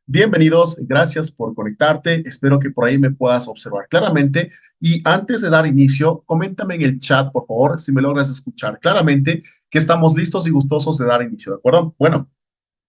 Bienvenidos, gracias por conectarte. Espero que por ahí me puedas observar claramente. Y antes de dar inicio, coméntame en el chat, por favor, si me logras escuchar claramente, que estamos listos y gustosos de dar inicio, ¿de acuerdo? Bueno,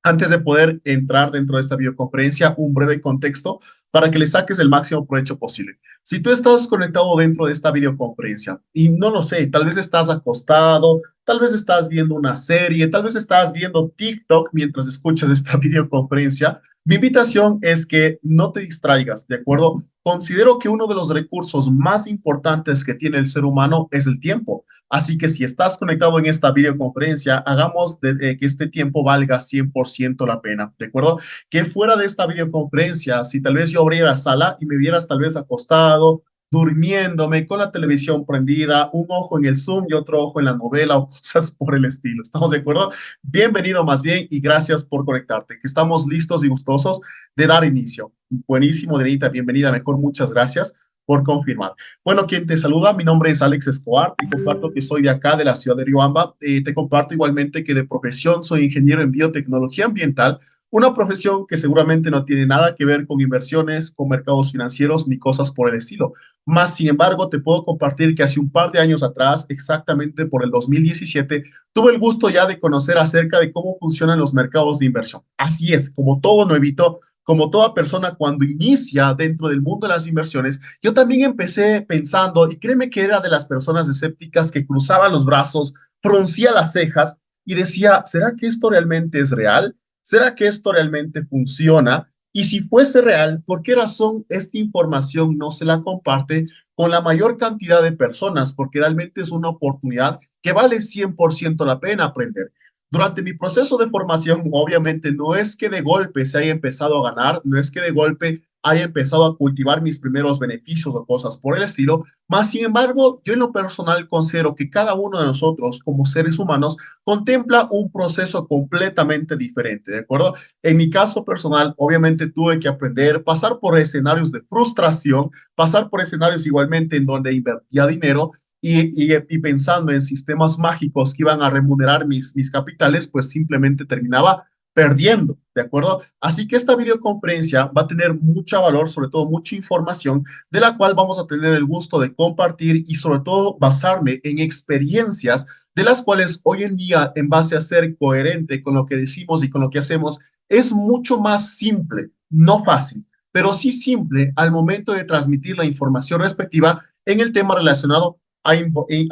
antes de poder entrar dentro de esta videoconferencia, un breve contexto para que le saques el máximo provecho posible. Si tú estás conectado dentro de esta videoconferencia y no lo sé, tal vez estás acostado, tal vez estás viendo una serie, tal vez estás viendo TikTok mientras escuchas esta videoconferencia, mi invitación es que no te distraigas, ¿de acuerdo? Considero que uno de los recursos más importantes que tiene el ser humano es el tiempo. Así que si estás conectado en esta videoconferencia, hagamos que este tiempo valga 100% la pena, ¿de acuerdo? Que fuera de esta videoconferencia, si tal vez yo abriera sala y me vieras tal vez acostado, durmiéndome, con la televisión prendida, un ojo en el Zoom y otro ojo en la novela o cosas por el estilo. ¿Estamos de acuerdo? Bienvenido más bien y gracias por conectarte, que estamos listos y gustosos de dar inicio. Buenísimo, Denita, bienvenida, mejor, muchas gracias por confirmar. Bueno, quien te saluda, mi nombre es Alex Escobar, te comparto que soy de acá, de la ciudad de Riobamba, te comparto igualmente que de profesión soy ingeniero en biotecnología ambiental, una profesión que seguramente no tiene nada que ver con inversiones, con mercados financieros ni cosas por el estilo. Más, sin embargo, te puedo compartir que hace un par de años atrás, exactamente por el 2017, tuve el gusto ya de conocer acerca de cómo funcionan los mercados de inversión. Así es, como todo nuevito, como toda persona cuando inicia dentro del mundo de las inversiones, yo también empecé pensando, y créeme que era de las personas escépticas que cruzaba los brazos, fruncía las cejas y decía, ¿será que esto realmente es real? ¿Será que esto realmente funciona? Y si fuese real, ¿por qué razón esta información no se la comparte con la mayor cantidad de personas? Porque realmente es una oportunidad que vale 100% la pena aprender. Durante mi proceso de formación, obviamente, no es que de golpe se haya empezado a ganar, no es que de golpe haya empezado a cultivar mis primeros beneficios o cosas por el estilo, más sin embargo, yo en lo personal considero que cada uno de nosotros como seres humanos contempla un proceso completamente diferente, ¿de acuerdo? En mi caso personal, obviamente tuve que aprender, pasar por escenarios de frustración, pasar por escenarios igualmente en donde invertía dinero y pensando en sistemas mágicos que iban a remunerar mis capitales, pues simplemente terminaba perdiendo, ¿de acuerdo? Así que esta videoconferencia va a tener mucho valor, sobre todo mucha información, de la cual vamos a tener el gusto de compartir y sobre todo basarme en experiencias de las cuales hoy en día, en base a ser coherente con lo que decimos y con lo que hacemos, es mucho más simple, no fácil, pero sí simple al momento de transmitir la información respectiva en el tema relacionado a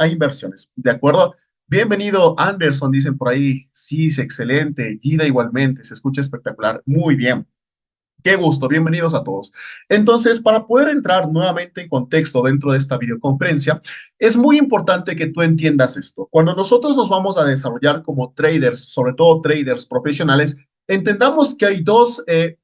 inversiones, ¿de acuerdo? Bienvenido, Anderson, dicen por ahí. Sí, es excelente. Gida igualmente, se escucha espectacular. Muy bien. Qué gusto, bienvenidos a todos. Entonces, para poder entrar nuevamente en contexto dentro de esta videoconferencia, es muy importante que tú entiendas esto. Cuando nosotros nos vamos a desarrollar como traders, sobre todo traders profesionales, entendamos que hay dos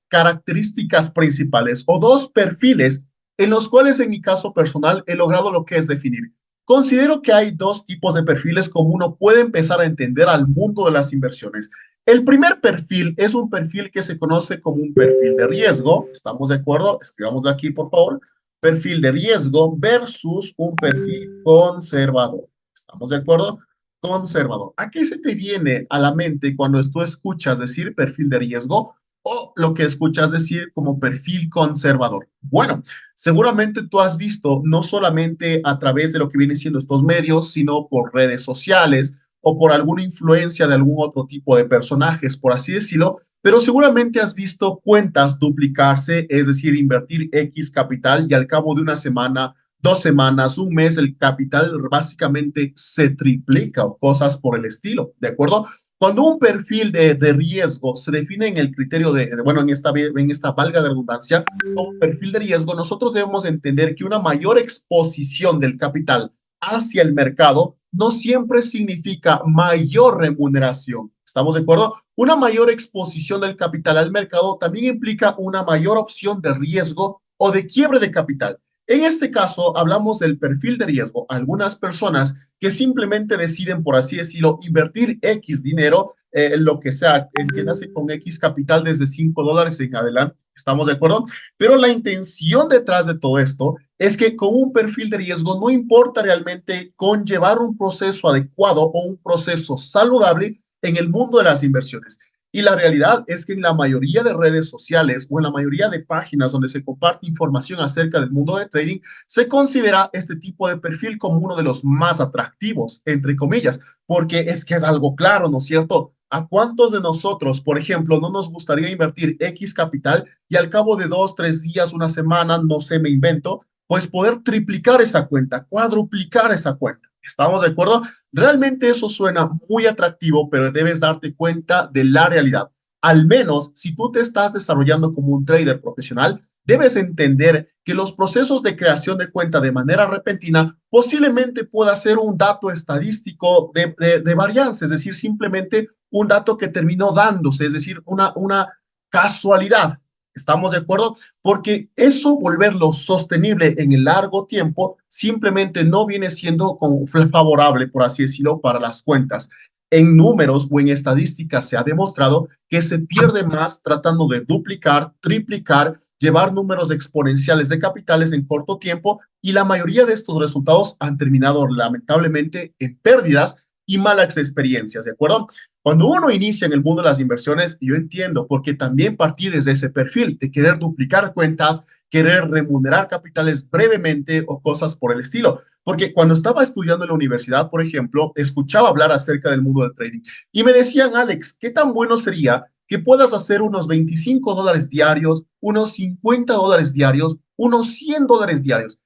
características principales o dos perfiles en los cuales en mi caso personal he logrado lo que es definir. Considero que hay dos tipos de perfiles como uno puede empezar a entender al mundo de las inversiones. El primer perfil es un perfil que se conoce como un perfil de riesgo. ¿Estamos de acuerdo? Escribámoslo aquí, por favor. Perfil de riesgo versus un perfil conservador. ¿Estamos de acuerdo? Conservador. ¿A qué se te viene a la mente cuando tú escuchas decir perfil de riesgo o lo que escuchas decir como perfil conservador? Bueno, seguramente tú has visto no solamente a través de lo que vienen siendo estos medios, sino por redes sociales o por alguna influencia de algún otro tipo de personajes, por así decirlo, pero seguramente has visto cuentas duplicarse, es decir, invertir X capital y al cabo de una semana, 2 semanas, un mes, el capital básicamente se triplica o cosas por el estilo, ¿de acuerdo? Cuando un perfil de riesgo se define en el criterio bueno, en esta valga de redundancia, como perfil de riesgo, nosotros debemos entender que una mayor exposición del capital hacia el mercado no siempre significa mayor remuneración. ¿Estamos de acuerdo? Una mayor exposición del capital al mercado también implica una mayor opción de riesgo o de quiebre de capital. En este caso, hablamos del perfil de riesgo. Algunas personas que simplemente deciden, por así decirlo, invertir X dinero, lo que sea, entiéndase con X capital desde $5 en adelante. ¿Estamos de acuerdo? Pero la intención detrás de todo esto es que con un perfil de riesgo no importa realmente conllevar un proceso adecuado o un proceso saludable en el mundo de las inversiones. Y la realidad es que en la mayoría de redes sociales o en la mayoría de páginas donde se comparte información acerca del mundo de trading, se considera este tipo de perfil como uno de los más atractivos, entre comillas, porque es que es algo claro, ¿no es cierto? ¿A cuántos de nosotros, por ejemplo, no nos gustaría invertir X capital y al cabo de 2, 3 días, una semana, no sé, me invento, pues poder triplicar esa cuenta, cuadruplicar esa cuenta? ¿Estamos de acuerdo? Realmente eso suena muy atractivo, pero debes darte cuenta de la realidad. Al menos si tú te estás desarrollando como un trader profesional, debes entender que los procesos de creación de cuenta de manera repentina posiblemente pueda ser un dato estadístico de varianza, es decir, simplemente un dato que terminó dándose, es decir, una casualidad. ¿Estamos de acuerdo? Porque eso, volverlo sostenible en el largo tiempo, simplemente no viene siendo como favorable, por así decirlo, para las cuentas. En números o en estadísticas se ha demostrado que se pierde más tratando de duplicar, triplicar, llevar números exponenciales de capitales en corto tiempo, y la mayoría de estos resultados han terminado lamentablemente en pérdidas y malas experiencias, ¿de acuerdo? Cuando uno inicia en el mundo de las inversiones, yo entiendo, porque también partí desde ese perfil de querer duplicar cuentas, querer remunerar capitales brevemente o cosas por el estilo. Porque cuando estaba estudiando en la universidad, por ejemplo, escuchaba hablar acerca del mundo del trading y me decían, Alex, ¿qué tan bueno sería que puedas hacer unos $25 diarios, unos $50 diarios, unos $100 diarios?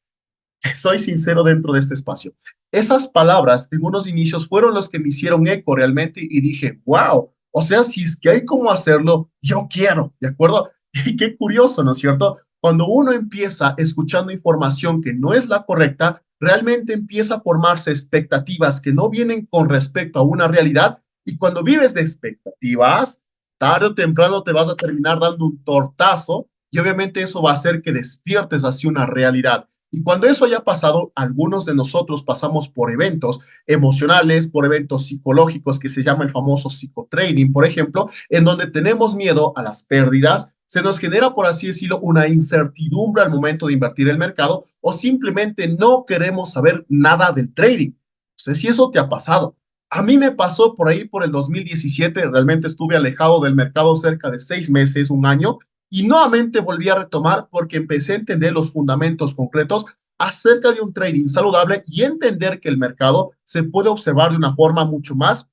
Soy sincero dentro de este espacio. Esas palabras en unos inicios fueron los que me hicieron eco realmente y dije, wow, o sea, si es que hay cómo hacerlo, yo quiero, ¿de acuerdo? Y qué curioso, ¿no es cierto? Cuando uno empieza escuchando información que no es la correcta, realmente empieza a formarse expectativas que no vienen con respecto a una realidad, y cuando vives de expectativas, tarde o temprano te vas a terminar dando un tortazo y obviamente eso va a hacer que despiertes hacia una realidad. Y cuando eso haya pasado, algunos de nosotros pasamos por eventos emocionales, por eventos psicológicos que se llama el famoso psicotraining, por ejemplo, en donde tenemos miedo a las pérdidas, se nos genera, por así decirlo, una incertidumbre al momento de invertir el mercado, o simplemente no queremos saber nada del trading. No sé si eso te ha pasado. A mí me pasó por ahí por el 2017, realmente estuve alejado del mercado cerca de 6 meses, un año, y nuevamente volví a retomar porque empecé a entender los fundamentos concretos acerca de un trading saludable y entender que el mercado se puede observar de una forma mucho más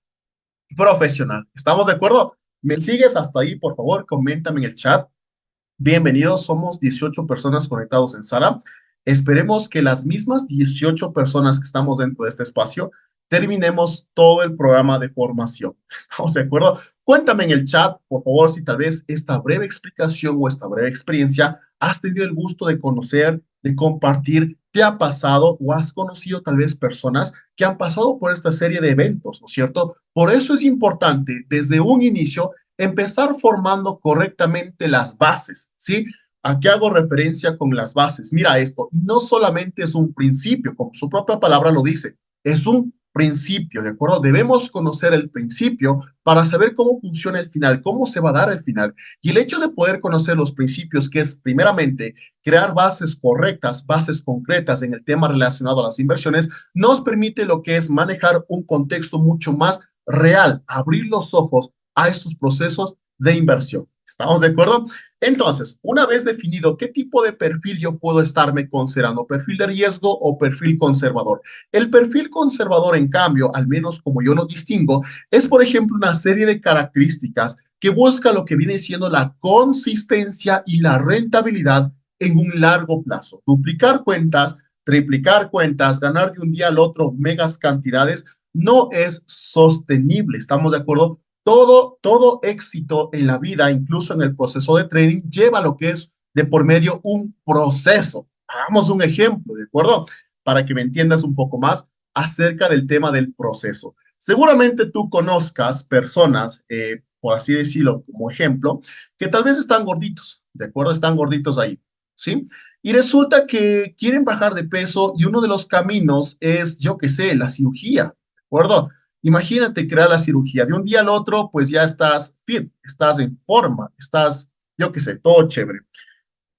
profesional. ¿Estamos de acuerdo? ¿Me sigues hasta ahí? Por favor, coméntame en el chat. Bienvenidos, somos 18 personas conectados en Sara. Esperemos que las mismas 18 personas que estamos dentro de este espacio terminemos todo el programa de formación. ¿Estamos de acuerdo? Cuéntame en el chat, por favor, si tal vez esta breve explicación o esta breve experiencia has tenido el gusto de conocer, de compartir, te ha pasado o has conocido tal vez personas que han pasado por esta serie de eventos, ¿no es cierto? Por eso es importante desde un inicio empezar formando correctamente las bases, ¿sí? ¿A qué hago referencia con las bases? Mira esto, y no solamente es un principio, como su propia palabra lo dice, es un principio, ¿de acuerdo? Debemos conocer el principio para saber cómo funciona el final, cómo se va a dar el final. Y el hecho de poder conocer los principios, que es primeramente crear bases correctas, bases concretas en el tema relacionado a las inversiones, nos permite lo que es manejar un contexto mucho más real, abrir los ojos a estos procesos de inversión. ¿Estamos de acuerdo? Entonces, una vez definido qué tipo de perfil yo puedo estarme considerando, perfil de riesgo o perfil conservador. El perfil conservador, en cambio, al menos como yo lo distingo, es, por ejemplo, una serie de características que busca lo que viene siendo la consistencia y la rentabilidad en un largo plazo. Duplicar cuentas, triplicar cuentas, ganar de un día al otro megas cantidades, no es sostenible. ¿Estamos de acuerdo? Todo éxito en la vida, incluso en el proceso de trading, lleva lo que es de por medio un proceso. Hagamos un ejemplo, ¿de acuerdo? Para que me entiendas un poco más acerca del tema del proceso. Seguramente tú conozcas personas, por así decirlo, como ejemplo, que tal vez están gorditos, ¿de acuerdo? Están gorditos ahí, ¿sí? Y resulta que quieren bajar de peso y uno de los caminos es, yo qué sé, la cirugía, ¿de acuerdo? Imagínate crear la cirugía. De un día al otro, pues ya estás fit, estás en forma, estás, yo qué sé, todo chévere.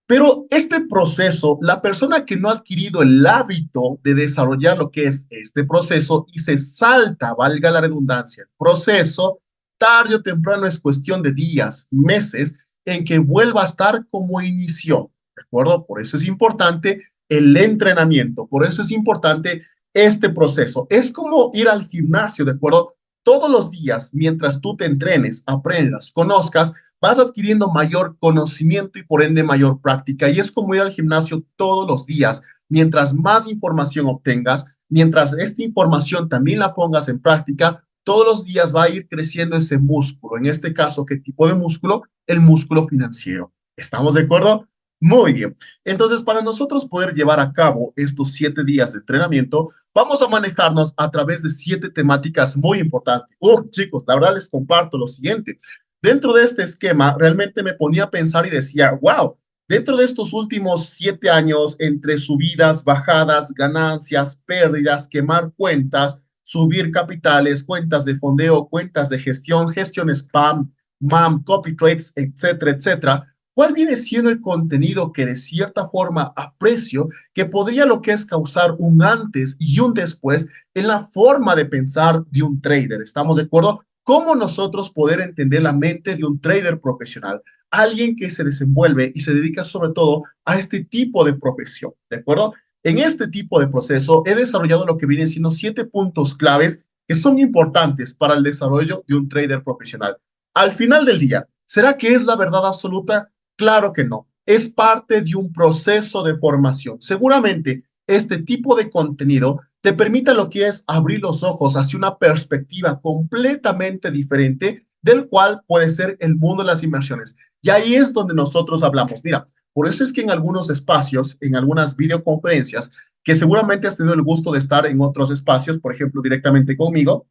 Pero este proceso, la persona que no ha adquirido el hábito de desarrollar lo que es este proceso y se salta, valga la redundancia, el proceso, tarde o temprano es cuestión de días, meses, en que vuelva a estar como inició, ¿de acuerdo? Por eso es importante el entrenamiento, por eso es importante este proceso. Es como ir al gimnasio, ¿de acuerdo? Todos los días, mientras tú te entrenes, aprendas, conozcas, vas adquiriendo mayor conocimiento y por ende mayor práctica. Y es como ir al gimnasio todos los días. Mientras más información obtengas, mientras esta información también la pongas en práctica, todos los días va a ir creciendo ese músculo. En este caso, ¿qué tipo de músculo? El músculo financiero. ¿Estamos de acuerdo? Muy bien. Entonces, para nosotros poder llevar a cabo estos 7 días de entrenamiento, vamos a manejarnos a través de 7 temáticas muy importantes. Chicos, la verdad les comparto lo siguiente. Dentro de este esquema, realmente me ponía a pensar y decía, wow, dentro de estos últimos 7 años, entre subidas, bajadas, ganancias, pérdidas, quemar cuentas, subir capitales, cuentas de fondeo, cuentas de gestión, gestión spam, MAM, copy trades, etcétera, etcétera. ¿Cuál viene siendo el contenido que de cierta forma aprecio que podría lo que es causar un antes y un después en la forma de pensar de un trader? ¿Estamos de acuerdo? ¿Cómo nosotros poder entender la mente de un trader profesional? Alguien que se desenvuelve y se dedica sobre todo a este tipo de profesión, ¿de acuerdo? En este tipo de proceso he desarrollado lo que vienen siendo 7 puntos claves que son importantes para el desarrollo de un trader profesional. Al final del día, ¿será que es la verdad absoluta? Claro que no. Es parte de un proceso de formación. Seguramente este tipo de contenido te permite lo que es abrir los ojos hacia una perspectiva completamente diferente del cual puede ser el mundo de las inversiones. Y ahí es donde nosotros hablamos. Mira, por eso es que en algunos espacios, en algunas videoconferencias, que seguramente has tenido el gusto de estar en otros espacios, por ejemplo, directamente conmigo,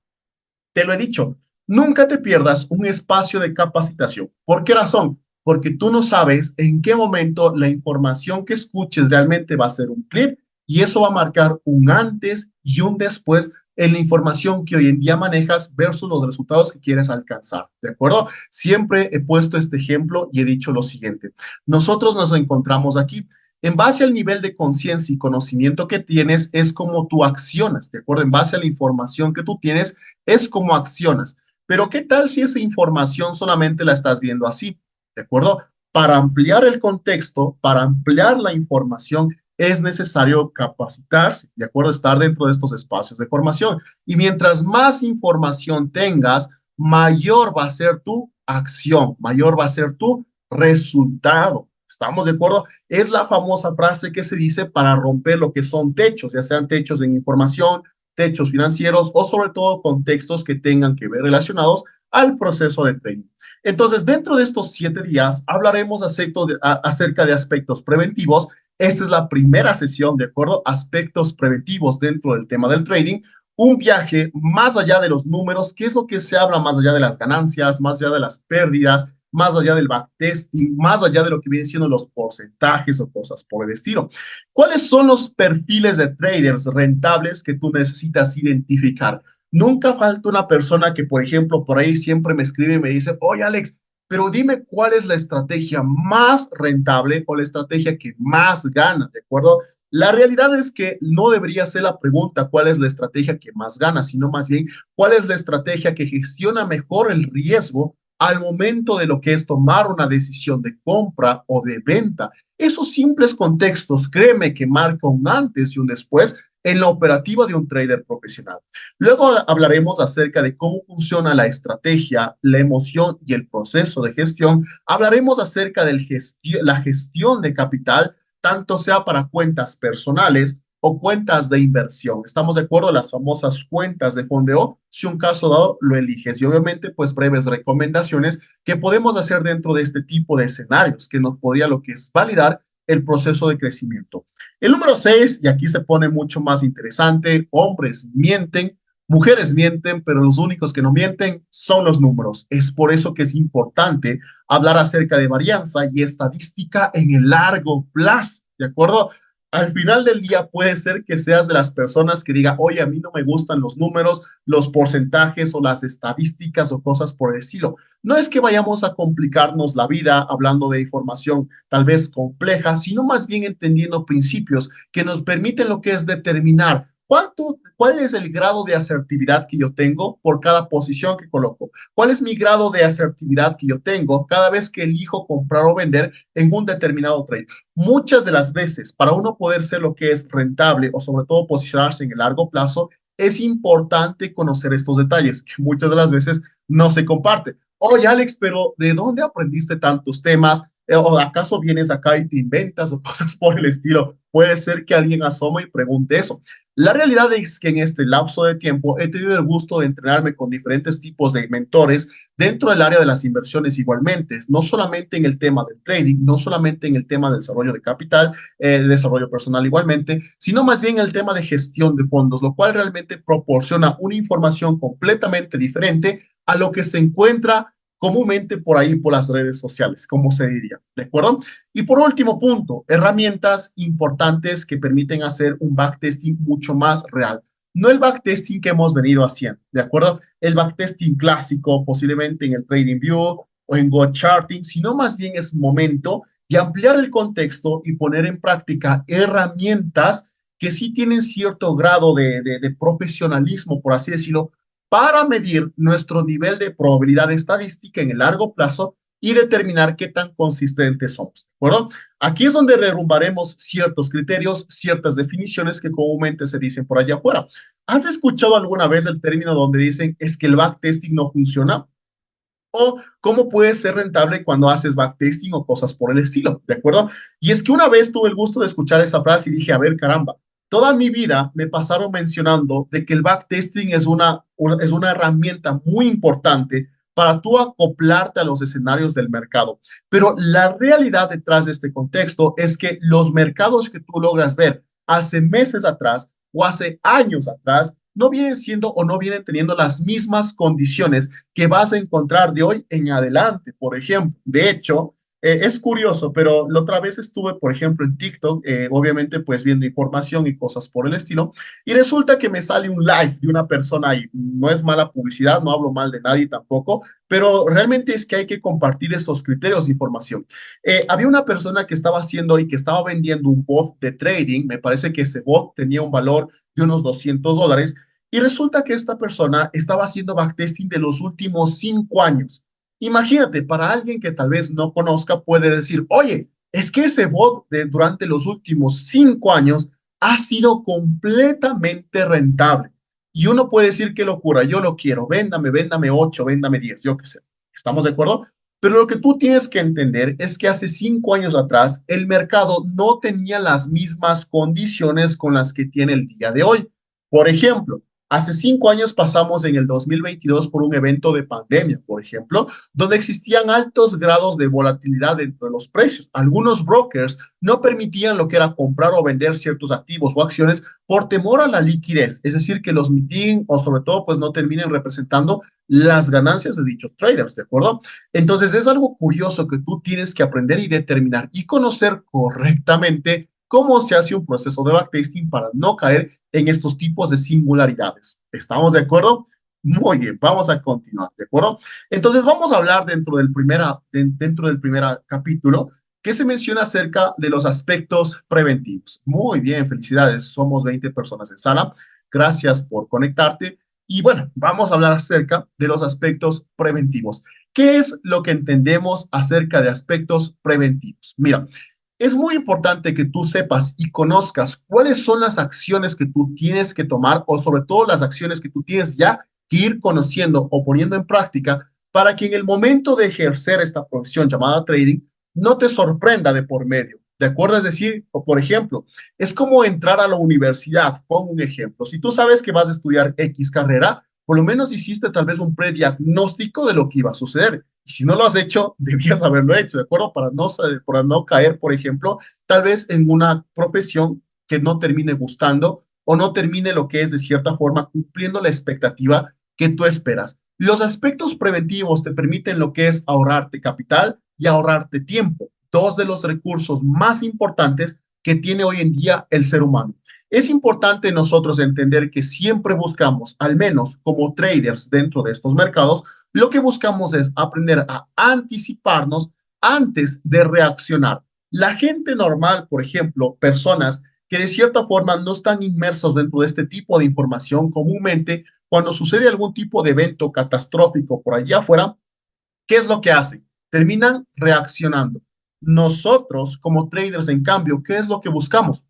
te lo he dicho, nunca te pierdas un espacio de capacitación. ¿Por qué razón? Porque tú no sabes en qué momento la información que escuches realmente va a ser un clip y eso va a marcar un antes y un después en la información que hoy en día manejas versus los resultados que quieres alcanzar. ¿De acuerdo? Siempre he puesto este ejemplo y he dicho lo siguiente. Nosotros nos encontramos aquí. En base al nivel de conciencia y conocimiento que tienes, es como tú accionas, ¿de acuerdo? En base a la información que tú tienes, es como accionas. Pero ¿qué tal si esa información solamente la estás viendo así? ¿De acuerdo? Para ampliar el contexto, para ampliar la información, es necesario capacitarse, ¿de acuerdo? Estar dentro de estos espacios de formación. Y mientras más información tengas, mayor va a ser tu acción, mayor va a ser tu resultado. ¿Estamos de acuerdo? Es la famosa frase que se dice para romper lo que son techos, ya sean techos en información, techos financieros o sobre todo contextos que tengan que ver relacionados al proceso de trading. Entonces, dentro de estos 7 días hablaremos acerca de aspectos preventivos. Esta es la primera sesión, ¿de acuerdo? Aspectos preventivos dentro del tema del trading. Un viaje más allá de los números, ¿qué es lo que se habla más allá de las ganancias, más allá de las pérdidas, más allá del backtesting, más allá de lo que vienen siendo los porcentajes o cosas por el estilo? ¿Cuáles son los perfiles de traders rentables que tú necesitas identificar? Nunca falta una persona que, por ejemplo, por ahí siempre me escribe y me dice, oye, Alex, pero dime cuál es la estrategia más rentable o la estrategia que más gana, ¿de acuerdo? La realidad es que no debería ser la pregunta cuál es la estrategia que más gana, sino más bien cuál es la estrategia que gestiona mejor el riesgo al momento de lo que es tomar una decisión de compra o de venta. Esos simples contextos, créeme que marca un antes y un después en la operativa de un trader profesional. Luego hablaremos acerca de cómo funciona la estrategia, la emoción y el proceso de gestión. Hablaremos acerca de la gestión de capital, tanto sea para cuentas personales o cuentas de inversión. ¿Estamos de acuerdo? Las famosas cuentas de fondeo, si un caso dado lo eliges. Y obviamente, pues breves recomendaciones que podemos hacer dentro de este tipo de escenarios que nos podría lo que es validar el proceso de crecimiento. El número 6, y aquí se pone mucho más interesante, hombres mienten, mujeres mienten, pero los únicos que no mienten son los números. Es por eso que es importante hablar acerca de varianza y estadística en el largo plazo, ¿de acuerdo? Al final del día puede ser que seas de las personas que diga, oye, a mí no me gustan los números, los porcentajes o las estadísticas o cosas por el estilo. No es que vayamos a complicarnos la vida hablando de información tal vez compleja, sino más bien entendiendo principios que nos permiten lo que es determinar ¿Cuál es el grado de asertividad que yo tengo por cada posición que coloco? ¿Cuál es mi grado de asertividad que yo tengo cada vez que elijo comprar o vender en un determinado trade? Muchas de las veces, para uno poder ser lo que es rentable o sobre todo posicionarse en el largo plazo, es importante conocer estos detalles que muchas de las veces no se comparten. Oye, Alex, pero ¿de dónde aprendiste tantos temas? ¿O acaso vienes acá y te inventas o cosas por el estilo? Puede ser que alguien asome y pregunte eso. La realidad es que en este lapso de tiempo he tenido el gusto de entrenarme con diferentes tipos de mentores dentro del área de las inversiones igualmente, no solamente en el tema del trading, no solamente en el tema del desarrollo de capital, desarrollo personal igualmente, sino más bien el tema de gestión de fondos, lo cual realmente proporciona una información completamente diferente a lo que se encuentra comúnmente por ahí, por las redes sociales, como se diría, ¿de acuerdo? Y por último punto, herramientas importantes que permiten hacer un backtesting mucho más real. No el backtesting que hemos venido haciendo, ¿de acuerdo? El backtesting clásico, posiblemente en el TradingView o en GoCharting, sino más bien es momento de ampliar el contexto y poner en práctica herramientas que sí tienen cierto grado de profesionalismo, por así decirlo, para medir nuestro nivel de probabilidad estadística en el largo plazo y determinar qué tan consistentes somos. ¿De acuerdo? Aquí es donde derrumbaremos ciertos criterios, ciertas definiciones que comúnmente se dicen por allá afuera. ¿Has escuchado alguna vez el término donde dicen es que el backtesting no funciona? ¿O cómo puede ser rentable cuando haces backtesting o cosas por el estilo? ¿De acuerdo? Y es que una vez tuve el gusto de escuchar esa frase y dije, a ver, caramba, toda mi vida me pasaron mencionando de que el backtesting es una herramienta muy importante para tú acoplarte a los escenarios del mercado. Pero la realidad detrás de este contexto es que los mercados que tú logras ver hace meses atrás o hace años atrás no vienen siendo o no vienen teniendo las mismas condiciones que vas a encontrar de hoy en adelante, por ejemplo. De hecho, es curioso, pero la otra vez estuve, por ejemplo, en TikTok, obviamente pues viendo información y cosas por el estilo, y resulta que me sale un live de una persona y no es mala publicidad, no hablo mal de nadie tampoco, pero realmente es que hay que compartir estos criterios de información. Había una persona que estaba haciendo y que estaba vendiendo un bot de trading, me parece que ese bot tenía un valor de unos $200, y resulta que esta persona estaba haciendo backtesting de los últimos 5 años. Imagínate, para alguien que tal vez no conozca, puede decir, oye, es que ese bot durante los últimos 5 años ha sido completamente rentable. Y uno puede decir, qué locura, yo lo quiero, véndame 8, véndame 10, yo qué sé. ¿Estamos de acuerdo? Pero lo que tú tienes que entender es que hace 5 años atrás el mercado no tenía las mismas condiciones con las que tiene el día de hoy. Por ejemplo, hace 5 años pasamos en el 2022 por un evento de pandemia, por ejemplo, donde existían altos grados de volatilidad dentro de los precios. Algunos brokers no permitían lo que era comprar o vender ciertos activos o acciones por temor a la liquidez, es decir, que los mitiguen o sobre todo pues no terminen representando las ganancias de dichos traders, ¿de acuerdo? Entonces es algo curioso que tú tienes que aprender y determinar y conocer correctamente cómo se hace un proceso de backtesting para no caer en estos tipos de singularidades. ¿Estamos de acuerdo? Muy bien, vamos a continuar, ¿de acuerdo? Entonces vamos a hablar dentro del primer capítulo que se menciona acerca de los aspectos preventivos. Muy bien, felicidades, somos 20 personas en sala. Gracias por conectarte. Y bueno, vamos a hablar acerca de los aspectos preventivos. ¿Qué es lo que entendemos acerca de aspectos preventivos? Mira, es muy importante que tú sepas y conozcas cuáles son las acciones que tú tienes que tomar o sobre todo las acciones que tú tienes ya que ir conociendo o poniendo en práctica para que en el momento de ejercer esta profesión llamada trading no te sorprenda de por medio. ¿De acuerdo? Es decir, o por ejemplo, es como entrar a la universidad. Pongo un ejemplo. Si tú sabes que vas a estudiar X carrera, por lo menos hiciste tal vez un prediagnóstico de lo que iba a suceder. Y si no lo has hecho, debías haberlo hecho, ¿de acuerdo? Para no caer, por ejemplo, tal vez en una profesión que no termine gustando o no termine lo que es de cierta forma cumpliendo la expectativa que tú esperas. Los aspectos preventivos te permiten lo que es ahorrarte capital y ahorrarte tiempo, dos de los recursos más importantes que tiene hoy en día el ser humano. Es importante nosotros entender que siempre buscamos, al menos como traders dentro de estos mercados, lo que buscamos es aprender a anticiparnos antes de reaccionar. La gente normal, por ejemplo, personas que de cierta forma no están inmersos dentro de este tipo de información comúnmente. Cuando sucede algún tipo de evento catastrófico por allá afuera, ¿qué es lo que hacen? Terminan reaccionando. Nosotros, como traders, en cambio, ¿qué es lo que buscamos?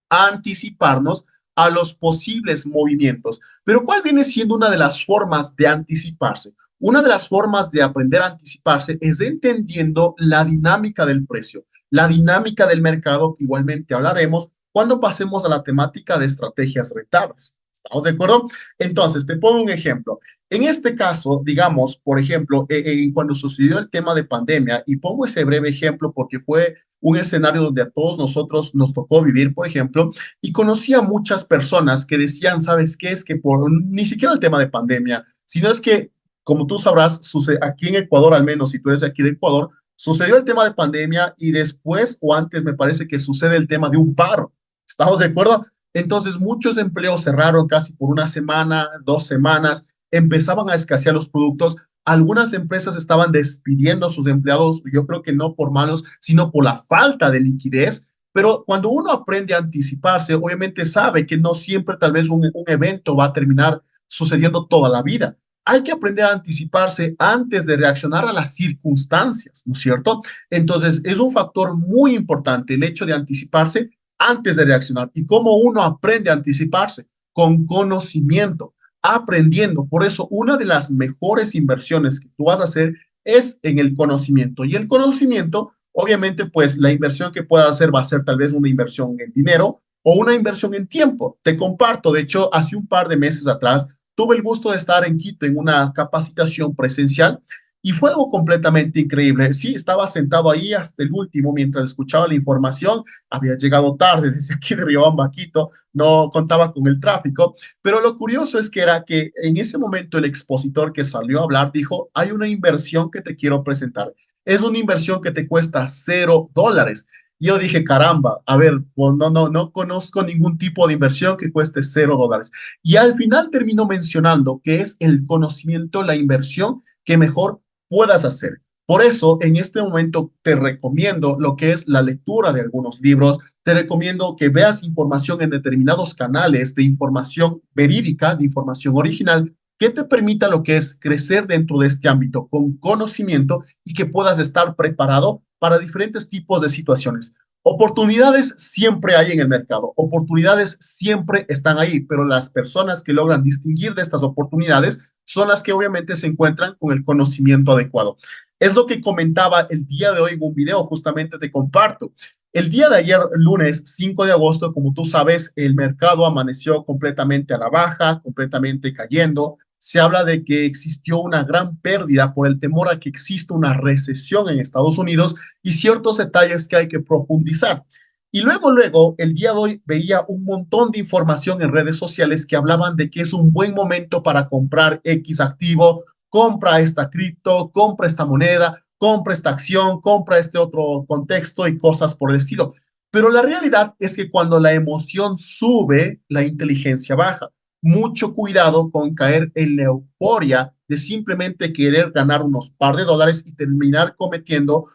Anticiparnos a los posibles movimientos. Pero ¿cuál viene siendo una de las formas de anticiparse? Una de las formas de aprender a anticiparse es entendiendo la dinámica del precio, la dinámica del mercado, que igualmente hablaremos cuando pasemos a la temática de estrategias rentables. ¿Estamos de acuerdo? Entonces, te pongo un ejemplo. En este caso, digamos, por ejemplo, cuando sucedió el tema de pandemia, y pongo ese breve ejemplo porque fue un escenario donde a todos nosotros nos tocó vivir, por ejemplo, y conocí a muchas personas que decían, ¿sabes qué? Es que por ni siquiera el tema de pandemia, sino es que, como tú sabrás, aquí en Ecuador, al menos si tú eres de aquí de Ecuador, sucedió el tema de pandemia y después o antes me parece que sucede el tema de un paro. ¿Estamos de acuerdo? Entonces, muchos empleos cerraron casi por una semana, 2 semanas, empezaban a escasear los productos. Algunas empresas estaban despidiendo a sus empleados, yo creo que no por malos, sino por la falta de liquidez. Pero cuando uno aprende a anticiparse, obviamente sabe que no siempre tal vez un evento va a terminar sucediendo toda la vida. Hay que aprender a anticiparse antes de reaccionar a las circunstancias, ¿no es cierto? Entonces, es un factor muy importante el hecho de anticiparse antes de reaccionar. ¿Y cómo uno aprende a anticiparse? Con conocimiento, aprendiendo. Por eso, una de las mejores inversiones que tú vas a hacer es en el conocimiento. Y el conocimiento, obviamente, pues la inversión que puedas hacer va a ser tal vez una inversión en dinero o una inversión en tiempo. Te comparto, de hecho, hace un par de meses atrás tuve el gusto de estar en Quito en una capacitación presencial y fue algo completamente increíble. Sí, estaba sentado ahí hasta el último mientras escuchaba la información. Había llegado tarde desde aquí de Riobamba a Quito, no contaba con el tráfico, pero lo curioso es que era que en ese momento el expositor que salió a hablar dijo, hay una inversión que te quiero presentar. Es una inversión que te cuesta $0. Y yo dije, caramba, a ver, pues no conozco ningún tipo de inversión que cueste $0. Y al final terminó mencionando que es el conocimiento, la inversión que mejor puedas hacer. Por eso, en este momento te recomiendo lo que es la lectura de algunos libros, te recomiendo que veas información en determinados canales de información verídica, de información original, que te permita lo que es crecer dentro de este ámbito con conocimiento y que puedas estar preparado para diferentes tipos de situaciones. Oportunidades siempre hay en el mercado, oportunidades siempre están ahí, pero las personas que logran distinguir de estas oportunidades son las que obviamente se encuentran con el conocimiento adecuado. Es lo que comentaba el día de hoy en un video, justamente te comparto. El día de ayer, lunes 5 de agosto, como tú sabes, el mercado amaneció completamente a la baja, completamente cayendo. Se habla de que existió una gran pérdida por el temor a que exista una recesión en Estados Unidos y ciertos detalles que hay que profundizar. Y luego, el día de hoy veía un montón de información en redes sociales que hablaban de que es un buen momento para comprar X activo, compra esta cripto, compra esta moneda, compra esta acción, compra este otro contexto y cosas por el estilo. Pero la realidad es que cuando la emoción sube, la inteligencia baja. Mucho cuidado con caer en la euforia de simplemente querer ganar unos par de dólares y terminar cometiendo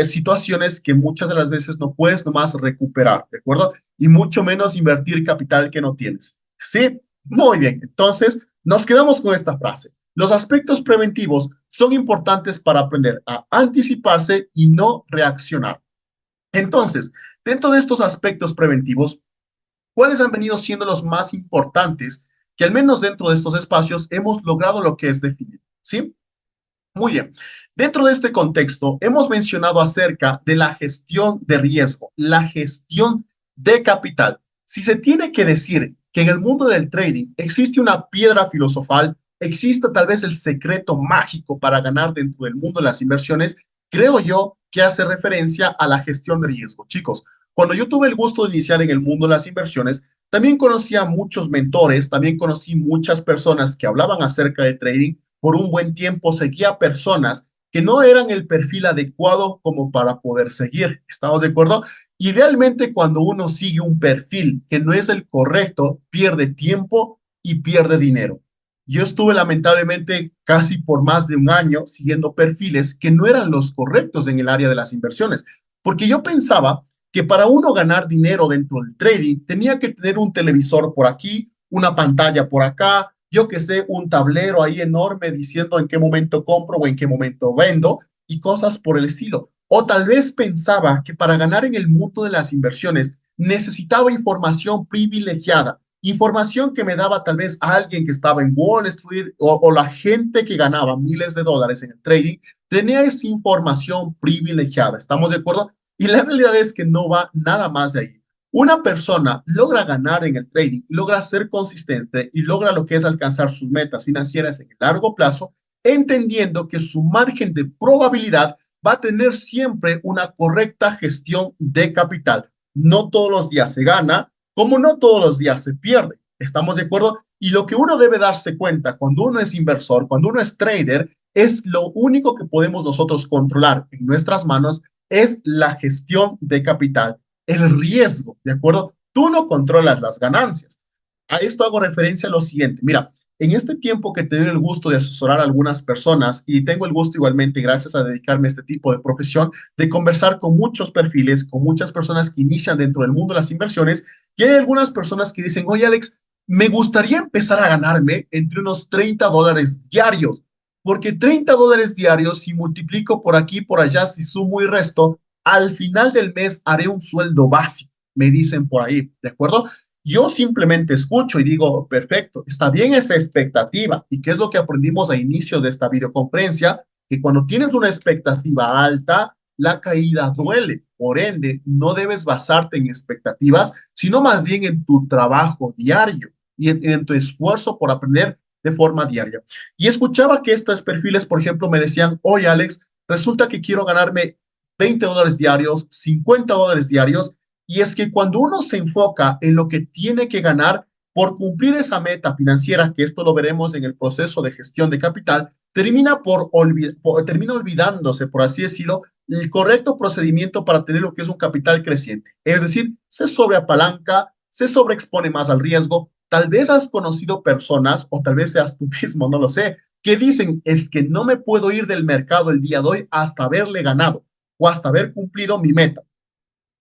situaciones que muchas de las veces no puedes nomás recuperar, ¿de acuerdo? Y mucho menos invertir capital que no tienes. ¿Sí? Muy bien. Entonces, nos quedamos con esta frase. Los aspectos preventivos son importantes para aprender a anticiparse y no reaccionar. Entonces, dentro de estos aspectos preventivos, ¿cuáles han venido siendo los más importantes que al menos dentro de estos espacios hemos logrado lo que es definir? ¿Sí? Muy bien. Dentro de este contexto, hemos mencionado acerca de la gestión de riesgo, la gestión de capital. Si se tiene que decir que en el mundo del trading existe una piedra filosofal, existe tal vez el secreto mágico para ganar dentro del mundo de las inversiones, creo yo que hace referencia a la gestión de riesgo. Chicos, cuando yo tuve el gusto de iniciar en el mundo de las inversiones, también conocí a muchos mentores, también conocí muchas personas que hablaban acerca de trading. Por un buen tiempo seguía personas que no eran el perfil adecuado como para poder seguir. ¿Estamos de acuerdo? Y realmente cuando uno sigue un perfil que no es el correcto, pierde tiempo y pierde dinero. Yo estuve lamentablemente casi por más de un año siguiendo perfiles que no eran los correctos en el área de las inversiones, porque yo pensaba que para uno ganar dinero dentro del trading tenía que tener un televisor por aquí, una pantalla por acá, yo que sé, un tablero ahí enorme diciendo en qué momento compro o en qué momento vendo y cosas por el estilo. O tal vez pensaba que para ganar en el mundo de las inversiones necesitaba información privilegiada, información que me daba tal vez alguien que estaba en Wall Street o la gente que ganaba miles de dólares en el trading, tenía esa información privilegiada. ¿Estamos de acuerdo? Y la realidad es que no va nada más de ahí. Una persona logra ganar en el trading, logra ser consistente y logra lo que es alcanzar sus metas financieras en el largo plazo, entendiendo que su margen de probabilidad va a tener siempre una correcta gestión de capital. No todos los días se gana, como no todos los días se pierde. ¿Estamos de acuerdo? Y lo que uno debe darse cuenta cuando uno es inversor, cuando uno es trader, es lo único que podemos nosotros controlar en nuestras manos es la gestión de capital, el riesgo, ¿de acuerdo? Tú no controlas las ganancias. A esto hago referencia a lo siguiente. Mira, en este tiempo que tengo el gusto de asesorar a algunas personas y tengo el gusto igualmente, gracias a dedicarme a este tipo de profesión, de conversar con muchos perfiles, con muchas personas que inician dentro del mundo de las inversiones, y hay algunas personas que dicen, oye Alex, me gustaría empezar a ganarme entre unos $30 diarios, porque $30 diarios, si multiplico por aquí, por allá, si sumo y resto, al final del mes haré un sueldo básico, me dicen por ahí, ¿de acuerdo? Yo simplemente escucho y digo, perfecto, está bien esa expectativa. ¿Y qué es lo que aprendimos a inicios de esta videoconferencia? Que cuando tienes una expectativa alta, la caída duele. Por ende, no debes basarte en expectativas, sino más bien en tu trabajo diario y en tu esfuerzo por aprender de forma diaria. Y escuchaba que estos perfiles, por ejemplo, me decían, oye Alex, resulta que quiero ganarme $20 diarios, $50 diarios, y es que cuando uno se enfoca en lo que tiene que ganar por cumplir esa meta financiera, que esto lo veremos en el proceso de gestión de capital, termina olvidándose, por así decirlo, el correcto procedimiento para tener lo que es un capital creciente. Es decir, se sobreapalanca, se sobreexpone más al riesgo. Tal vez has conocido personas, o tal vez seas tú mismo, no lo sé, que dicen, es que no me puedo ir del mercado el día de hoy hasta haberle ganado o hasta haber cumplido mi meta.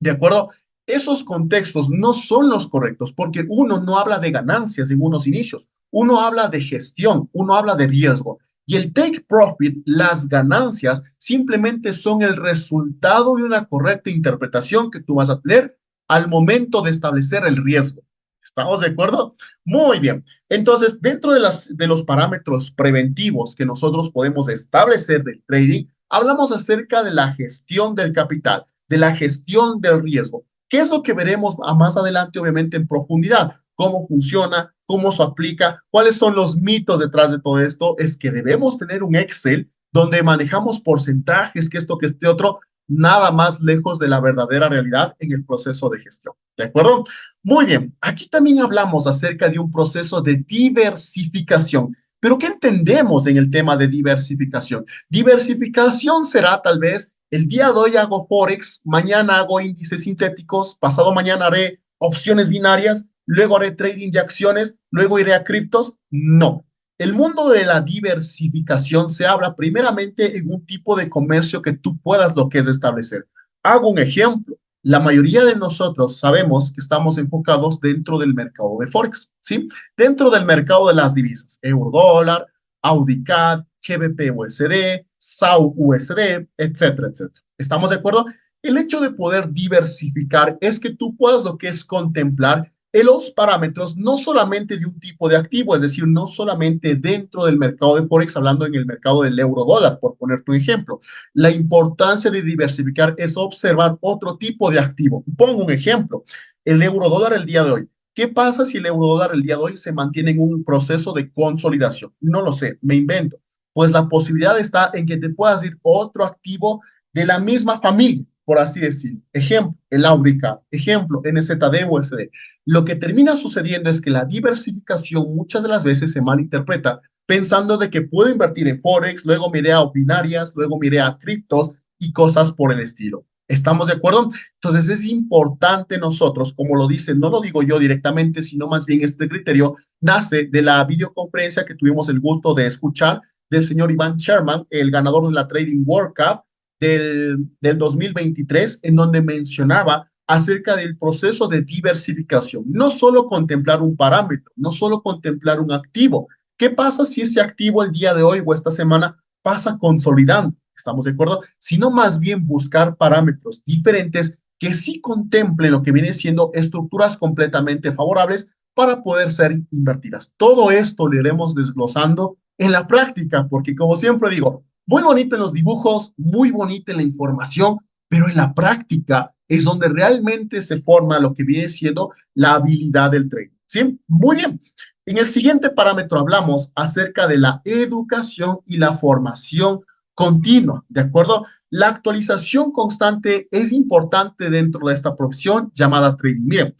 ¿De acuerdo? Esos contextos no son los correctos porque uno no habla de ganancias en unos inicios, uno habla de gestión, uno habla de riesgo. Y el take profit, las ganancias, simplemente son el resultado de una correcta interpretación que tú vas a tener al momento de establecer el riesgo. ¿Estamos de acuerdo? Muy bien. Entonces, dentro de los parámetros preventivos que nosotros podemos establecer del trading, hablamos acerca de la gestión del capital, de la gestión del riesgo. ¿Qué es lo que veremos más adelante, obviamente, en profundidad? ¿Cómo funciona? ¿Cómo se aplica? ¿Cuáles son los mitos detrás de todo esto? Es que debemos tener un Excel donde manejamos porcentajes, que esto, que este otro, nada más lejos de la verdadera realidad en el proceso de gestión. ¿De acuerdo? Muy bien. Aquí también hablamos acerca de un proceso de diversificación. Pero ¿qué entendemos en el tema de diversificación? Diversificación será tal vez el día de hoy hago Forex, mañana hago índices sintéticos, pasado mañana haré opciones binarias, luego haré trading de acciones, luego iré a criptos. No. El mundo de la diversificación se habla primeramente en un tipo de comercio que tú puedas lo que es establecer. Hago un ejemplo. La mayoría de nosotros sabemos que estamos enfocados dentro del mercado de Forex, ¿sí? Dentro del mercado de las divisas, euro dólar, AUD-CAD, GBP USD, SAU USD, etcétera, etcétera. ¿Estamos de acuerdo? El hecho de poder diversificar es que tú puedas lo que es contemplar en los parámetros no solamente de un tipo de activo, es decir, no solamente dentro del mercado de Forex, hablando en el mercado del euro dólar, por ponerte un ejemplo. La importancia de diversificar es observar otro tipo de activo. Pongo un ejemplo, el euro dólar el día de hoy. ¿Qué pasa si el euro dólar el día de hoy se mantiene en un proceso de consolidación? No lo sé, me invento. Pues la posibilidad está en que te puedas ir otro activo de la misma familia, por así decir. Ejemplo, el AUDICA, ejemplo, NZD, USD. Lo que termina sucediendo es que la diversificación muchas de las veces se malinterpreta pensando de que puedo invertir en Forex, luego miré a binarias, luego miré a criptos y cosas por el estilo. ¿Estamos de acuerdo? Entonces es importante nosotros, como lo dicen, no lo digo yo directamente, sino más bien este criterio nace de la videoconferencia que tuvimos el gusto de escuchar del señor Iván Sherman, el ganador de la Trading World Cup del 2023, en donde mencionaba acerca del proceso de diversificación. No solo contemplar un parámetro, no solo contemplar un activo. ¿Qué pasa si ese activo el día de hoy o esta semana pasa consolidando? ¿Estamos de acuerdo? Sino más bien buscar parámetros diferentes que sí contemplen lo que viene siendo estructuras completamente favorables para poder ser invertidas. Todo esto lo iremos desglosando en la práctica, porque como siempre digo, muy bonito en los dibujos, muy bonito en la información, pero en la práctica es donde realmente se forma lo que viene siendo la habilidad del trading. ¿Sí? Muy bien. En el siguiente parámetro hablamos acerca de la educación y la formación continua, ¿de acuerdo? La actualización constante es importante dentro de esta profesión llamada trading. Miren,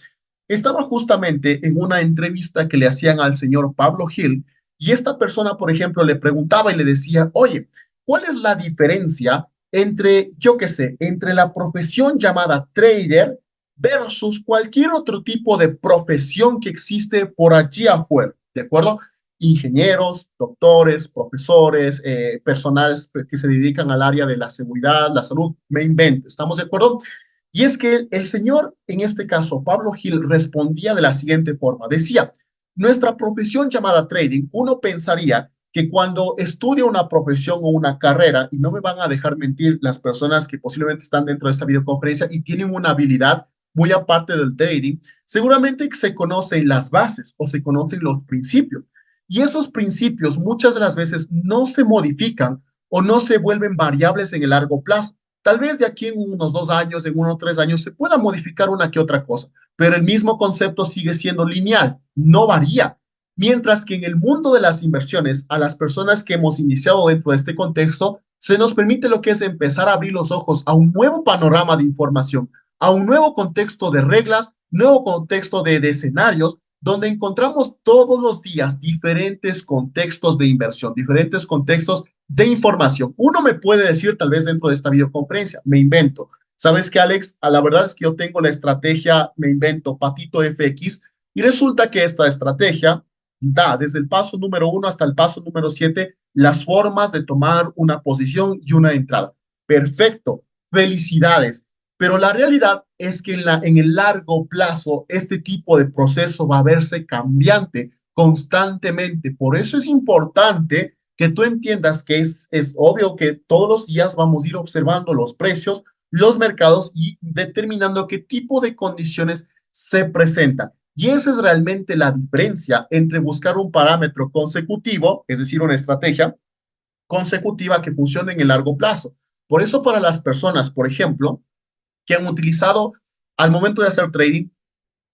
estaba justamente en una entrevista que le hacían al señor Pablo Gil y esta persona, por ejemplo, le preguntaba y le decía, oye, ¿cuál es la diferencia entre, yo qué sé, entre la profesión llamada trader versus cualquier otro tipo de profesión que existe por allí afuera? ¿De acuerdo? Ingenieros, doctores, profesores, personas que se dedican al área de la seguridad, la salud, me invento, ¿estamos de acuerdo? Y es que el señor, en este caso, Pablo Gil, respondía de la siguiente forma. Decía, nuestra profesión llamada trading, uno pensaría que cuando estudia una profesión o una carrera, y no me van a dejar mentir las personas que posiblemente están dentro de esta videoconferencia y tienen una habilidad muy aparte del trading, seguramente se conocen las bases o se conocen los principios. Y esos principios muchas de las veces no se modifican o no se vuelven variables en el largo plazo. Tal vez de aquí en unos 2 años, en unos 3 años, se pueda modificar una que otra cosa, pero el mismo concepto sigue siendo lineal, no varía. Mientras que en el mundo de las inversiones, a las personas que hemos iniciado dentro de este contexto, se nos permite lo que es empezar a abrir los ojos a un nuevo panorama de información, a un nuevo contexto de reglas, nuevo contexto de escenarios, donde encontramos todos los días diferentes contextos de inversión, diferentes contextos de información. Uno me puede decir, tal vez dentro de esta videoconferencia, me invento. ¿Sabes qué, Alex? A la verdad es que yo tengo la estrategia, me invento, Patito FX, y resulta que esta estrategia da desde el paso número 1 hasta el paso número 7 las formas de tomar una posición y una entrada. Perfecto, felicidades. Pero la realidad es que en el largo plazo este tipo de proceso va a verse cambiante constantemente. Por eso es importante que tú entiendas que es obvio que todos los días vamos a ir observando los precios, los mercados y determinando qué tipo de condiciones se presentan. Y esa es realmente la diferencia entre buscar un parámetro consecutivo, es decir, una estrategia consecutiva que funcione en el largo plazo. Por eso para las personas, por ejemplo, que han utilizado al momento de hacer trading,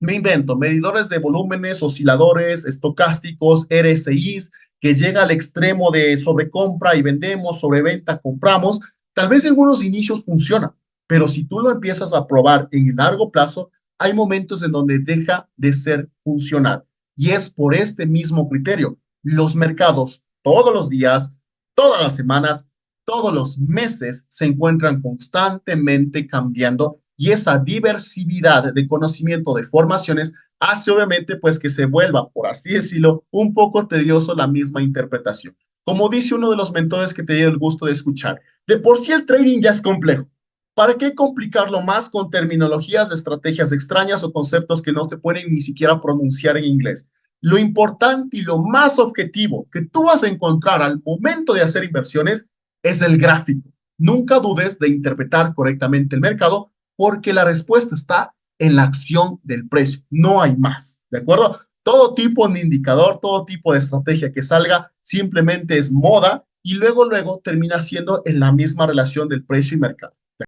me invento, medidores de volúmenes, osciladores, estocásticos, RSIs, que llega al extremo de sobrecompra y vendemos, sobreventa, compramos. Tal vez en unos inicios funciona, pero si tú lo empiezas a probar en el largo plazo, hay momentos en donde deja de ser funcional. Y es por este mismo criterio. Los mercados todos los días, todas las semanas, todos los meses se encuentran constantemente cambiando y esa diversidad de conocimiento de formaciones hace obviamente pues que se vuelva, por así decirlo, un poco tedioso la misma interpretación. Como dice uno de los mentores que te dio el gusto de escuchar, de por sí el trading ya es complejo. ¿Para qué complicarlo más con terminologías, estrategias extrañas o conceptos que no se pueden ni siquiera pronunciar en inglés? Lo importante y lo más objetivo que tú vas a encontrar al momento de hacer inversiones es el gráfico. Nunca dudes de interpretar correctamente el mercado porque la respuesta está en la acción del precio. No hay más, ¿de acuerdo? Todo tipo de indicador, todo tipo de estrategia que salga simplemente es moda y luego termina siendo en la misma relación del precio y mercado.